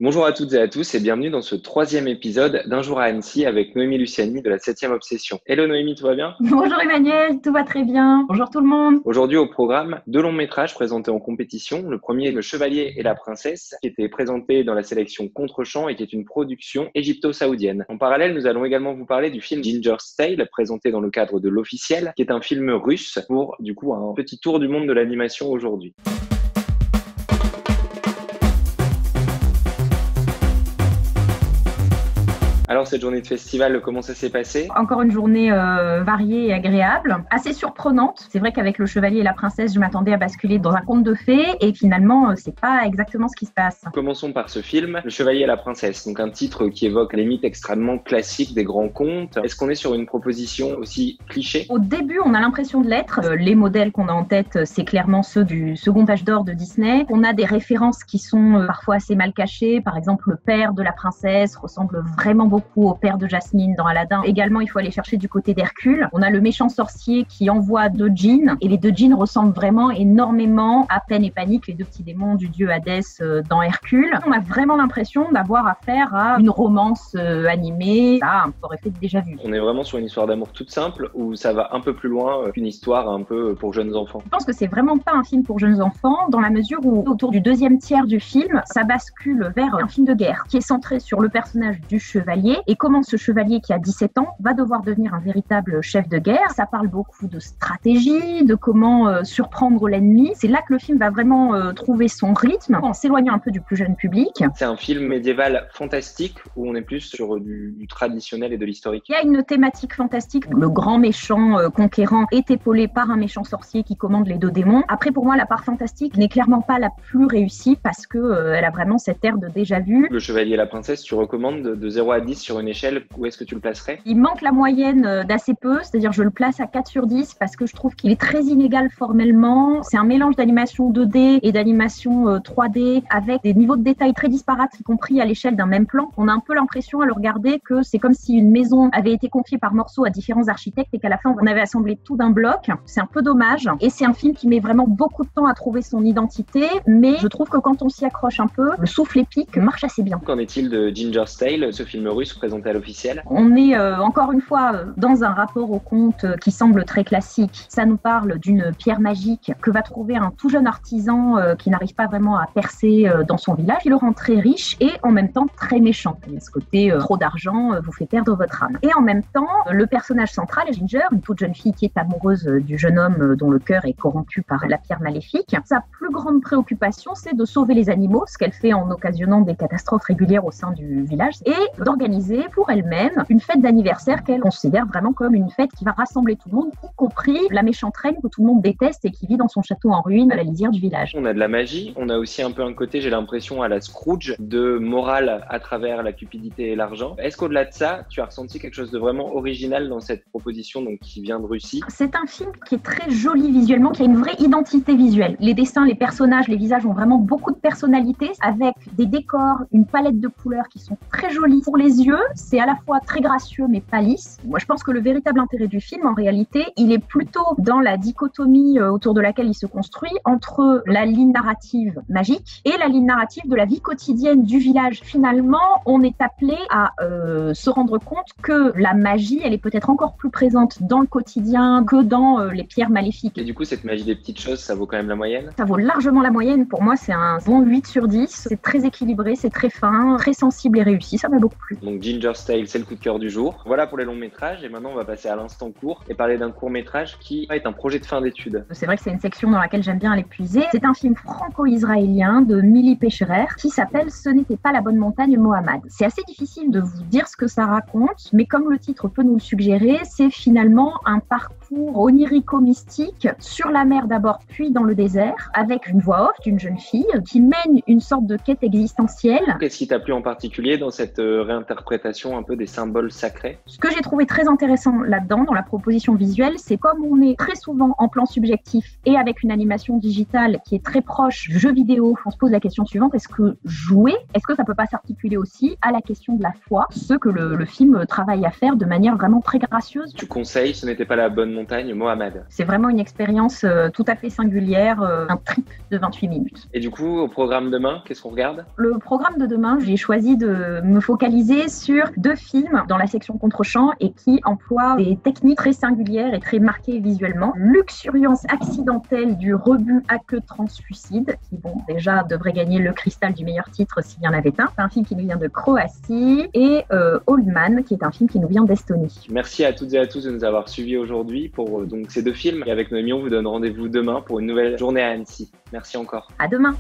Bonjour à toutes et à tous et bienvenue dans ce troisième épisode d'Un jour à Annecy avec Noémie Luciani de la 7e Obsession. Hello Noémie, tout va bien? Bonjour Emmanuel, tout va très bien. Bonjour tout le monde. Aujourd'hui au programme, deux longs métrages présentés en compétition. Le premier est Le Chevalier et la Princesse, qui était présenté dans la sélection Contre-champ et qui est une production égypto-saoudienne. En parallèle, nous allons également vous parler du film Ginger's Tale, présenté dans le cadre de l'Officiel, qui est un film russe pour du coup un petit tour du monde de l'animation aujourd'hui. Alors, cette journée de festival, comment ça s'est passé? Encore une journée variée et agréable, assez surprenante. C'est vrai qu'avec Le Chevalier et la Princesse, je m'attendais à basculer dans un conte de fées et finalement, c'est pas exactement ce qui se passe. Commençons par ce film, Le Chevalier et la Princesse, donc un titre qui évoque les mythes extrêmement classiques des grands contes. Est-ce qu'on est sur une proposition aussi cliché? Au début, on a l'impression de l'être. Les modèles qu'on a en tête, c'est clairement ceux du second âge d'or de Disney. On a des références qui sont parfois assez mal cachées. Par exemple, le père de la princesse ressemble vraiment beaucoup au père de Jasmine dans Aladdin. Également, il faut aller chercher du côté d'Hercule. On a le méchant sorcier qui envoie deux djinns et les deux djinns ressemblent vraiment énormément à Peine et Panique, les deux petits démons du dieu Hadès dans Hercule. On a vraiment l'impression d'avoir affaire à une romance animée. Ça, un fort effet de déjà vu. On est vraiment sur une histoire d'amour toute simple ou ça va un peu plus loin qu'une histoire un peu pour jeunes enfants? Je pense que c'est vraiment pas un film pour jeunes enfants dans la mesure où autour du deuxième tiers du film, ça bascule vers un film de guerre qui est centré sur le personnage du chevalier et comment ce chevalier qui a 17 ans va devoir devenir un véritable chef de guerre. Ça parle beaucoup de stratégie, de comment surprendre l'ennemi. C'est là que le film va vraiment trouver son rythme en s'éloignant un peu du plus jeune public. C'est un film médiéval fantastique où on est plus sur du traditionnel et de l'historique. Il y a une thématique fantastique. Le grand méchant conquérant est épaulé par un méchant sorcier qui commande les deux démons. Après, pour moi, la part fantastique n'est clairement pas la plus réussie parce que elle a vraiment cette air de déjà vu. Le Chevalier et la Princesse, tu recommandes de 0 à 10 sur une échelle, où est-ce que tu le placerais? Il manque la moyenne d'assez peu, c'est-à-dire je le place à 4 sur 10 parce que je trouve qu'il est très inégal formellement. C'est un mélange d'animation 2D et d'animation 3D avec des niveaux de détail très disparates, y compris à l'échelle d'un même plan. On a un peu l'impression à le regarder que c'est comme si une maison avait été confiée par morceaux à différents architectes et qu'à la fin on avait assemblé tout d'un bloc. C'est un peu dommage et c'est un film qui met vraiment beaucoup de temps à trouver son identité, mais je trouve que quand on s'y accroche un peu, le souffle épique marche assez bien. Qu'en est-il de Ginger's Tale, ce film russe présenté à l'Officiel? On est encore une fois dans un rapport au conte qui semble très classique. Ça nous parle d'une pierre magique que va trouver un tout jeune artisan qui n'arrive pas vraiment à percer dans son village. Il le rend très riche et en même temps très méchant. Il y a ce côté trop d'argent vous fait perdre votre âme. Et en même temps, le personnage central est Ginger, une toute jeune fille qui est amoureuse du jeune homme dont le cœur est corrompu par la pierre maléfique. Sa plus grande préoccupation, c'est de sauver les animaux, ce qu'elle fait en occasionnant des catastrophes régulières au sein du village, et d'organiser pour elle-même une fête d'anniversaire qu'elle considère vraiment comme une fête qui va rassembler tout le monde, y compris la méchante reine que tout le monde déteste et qui vit dans son château en ruine à la lisière du village. On a de la magie, on a aussi un peu un côté, j'ai l'impression, à la Scrooge, de morale à travers la cupidité et l'argent. Est-ce qu'au-delà de ça, tu as ressenti quelque chose de vraiment original dans cette proposition donc, qui vient de Russie? C'est un film qui est très joli visuellement, qui a une vraie identité visuelle. Les dessins, les personnages, les visages ont vraiment beaucoup de personnalité, avec des décors, une palette de couleurs qui sont très jolies pour les yeux. C'est à la fois très gracieux mais pas lisse. Moi, je pense que le véritable intérêt du film, en réalité, il est plutôt dans la dichotomie autour de laquelle il se construit entre la ligne narrative magique et la ligne narrative de la vie quotidienne du village. Finalement, on est appelé à se rendre compte que la magie, elle est peut-être encore plus présente dans le quotidien que dans les pierres maléfiques. Et du coup, cette magie des petites choses, ça vaut quand même la moyenne? Ça vaut largement la moyenne. Pour moi, c'est un bon 8 sur 10. C'est très équilibré, c'est très fin, très sensible et réussi. Ça m'a beaucoup plu. Donc Ginger's Tale, c'est le coup de cœur du jour. Voilà pour les longs métrages et maintenant on va passer à l'instant court et parler d'un court métrage qui est un projet de fin d'études. C'est vrai que c'est une section dans laquelle j'aime bien aller puiser. C'est un film franco-israélien de Mili Pecherer qui s'appelle Ce n'était pas la bonne montagne Mohammed. C'est assez difficile de vous dire ce que ça raconte, mais comme le titre peut nous le suggérer, c'est finalement un parcours onirico-mystique sur la mer d'abord puis dans le désert avec une voix off d'une jeune fille qui mène une sorte de quête existentielle. Qu'est-ce qui t'a plu en particulier dans cette réinterprétation un peu des symboles sacrés? Ce que j'ai trouvé très intéressant là-dedans, dans la proposition visuelle, c'est comme on est très souvent en plan subjectif et avec une animation digitale qui est très proche du jeu vidéo, on se pose la question suivante, est-ce que jouer, est-ce que ça peut pas s'articuler aussi à la question de la foi, ce que le film travaille à faire de manière vraiment très gracieuse? Tu conseilles Ce n'était pas la bonne montagne Mohammed. C'est vraiment une expérience tout à fait singulière, un trip de 28 minutes. Et du coup, au programme demain, qu'est-ce qu'on regarde? Le programme de demain, j'ai choisi de me focaliser sur 2 films dans la section contre-champ et qui emploient des techniques très singulières et très marquées visuellement. Luxuriance accidentelle du rebut aqueux translucide, qui déjà devrait gagner le cristal du meilleur titre s'il y en avait un. C'est un film qui nous vient de Croatie, et Old Man, qui est un film qui nous vient d'Estonie. Merci à toutes et à tous de nous avoir suivis aujourd'hui pour donc ces 2 films. Et avec Noémie, on vous donne rendez-vous demain pour une nouvelle journée à Annecy. Merci encore. À demain.